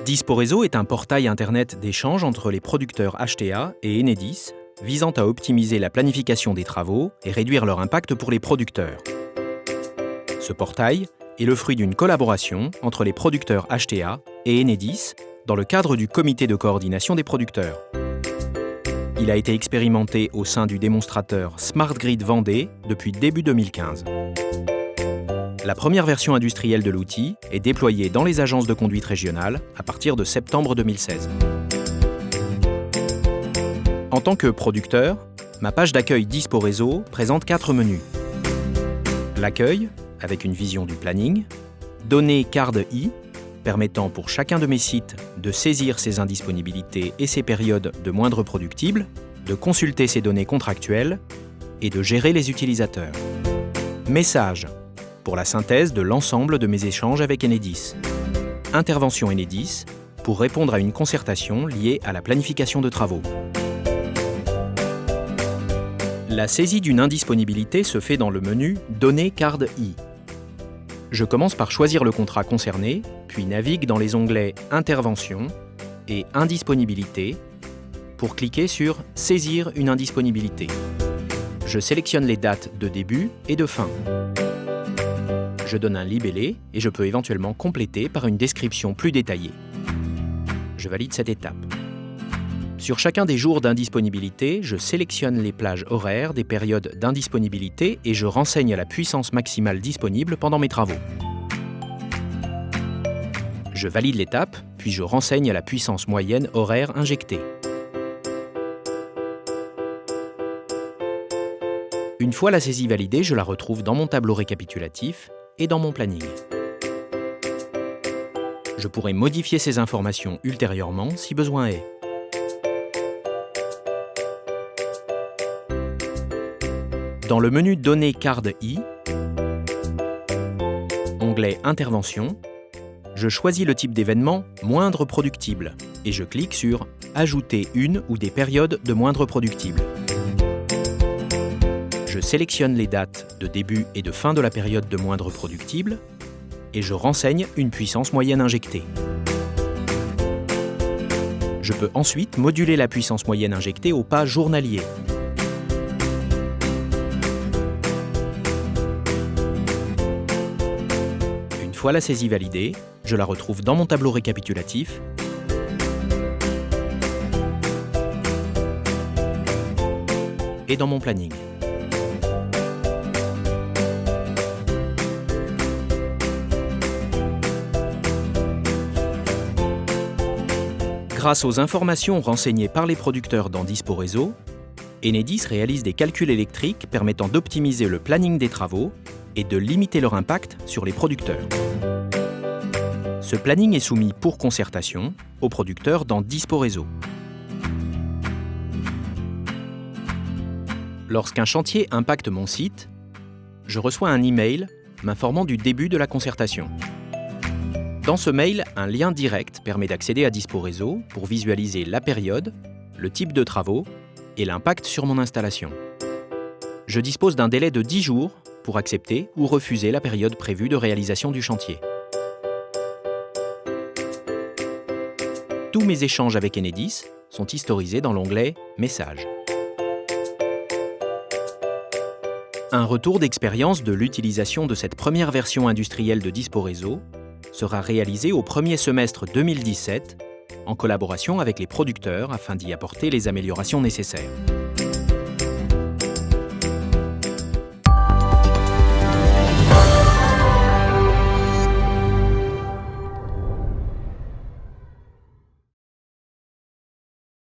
Disporéseau est un portail internet d'échange entre les producteurs HTA et Enedis, visant à optimiser la planification des travaux et réduire leur impact pour les producteurs. Ce portail est le fruit d'une collaboration entre les producteurs HTA et Enedis dans le cadre du comité de coordination des producteurs. Il a été expérimenté au sein du démonstrateur Smart Grid Vendée depuis début 2015. La première version industrielle de l'outil est déployée dans les agences de conduite régionales à partir de septembre 2016. En tant que producteur, ma page d'accueil Disporéseau présente 4 menus. L'accueil, avec une vision du planning, données CARD-I, permettant pour chacun de mes sites de saisir ses indisponibilités et ses périodes de moindre productible, de consulter ses données contractuelles et de gérer les utilisateurs. Message, pour la synthèse de l'ensemble de mes échanges avec Enedis. Intervention Enedis, pour répondre à une concertation liée à la planification de travaux. La saisie d'une indisponibilité se fait dans le menu Données CARD-I. Je commence par choisir le contrat concerné, puis navigue dans les onglets Intervention et Indisponibilité pour cliquer sur Saisir une indisponibilité. Je sélectionne les dates de début et de fin. Je donne un libellé et je peux éventuellement compléter par une description plus détaillée. Je valide cette étape. Sur chacun des jours d'indisponibilité, je sélectionne les plages horaires des périodes d'indisponibilité et je renseigne la puissance maximale disponible pendant mes travaux. Je valide l'étape, puis je renseigne la puissance moyenne horaire injectée. Une fois la saisie validée, je la retrouve dans mon tableau récapitulatif et dans mon planning. Je pourrai modifier ces informations ultérieurement si besoin est. Dans le menu Données CARD-I, onglet Intervention, je choisis le type d'événement moindre productible et je clique sur Ajouter une ou des périodes de moindre productible. Je sélectionne les dates de début et de fin de la période de moindre productible et je renseigne une puissance moyenne injectée. Je peux ensuite moduler la puissance moyenne injectée au pas journalier. Une fois la saisie validée, je la retrouve dans mon tableau récapitulatif et dans mon planning. Grâce aux informations renseignées par les producteurs dans Disporéseau, Enedis réalise des calculs électriques permettant d'optimiser le planning des travaux et de limiter leur impact sur les producteurs. Ce planning est soumis pour concertation aux producteurs dans Disporéseau. Lorsqu'un chantier impacte mon site, je reçois un email m'informant du début de la concertation. Dans ce mail, un lien direct permet d'accéder à Disporéseau pour visualiser la période, le type de travaux et l'impact sur mon installation. Je dispose d'un délai de 10 jours pour accepter ou refuser la période prévue de réalisation du chantier. Tous mes échanges avec Enedis sont historisés dans l'onglet Messages. Un retour d'expérience de l'utilisation de cette première version industrielle de Disporéseau sera réalisé au premier semestre 2017 en collaboration avec les producteurs afin d'y apporter les améliorations nécessaires.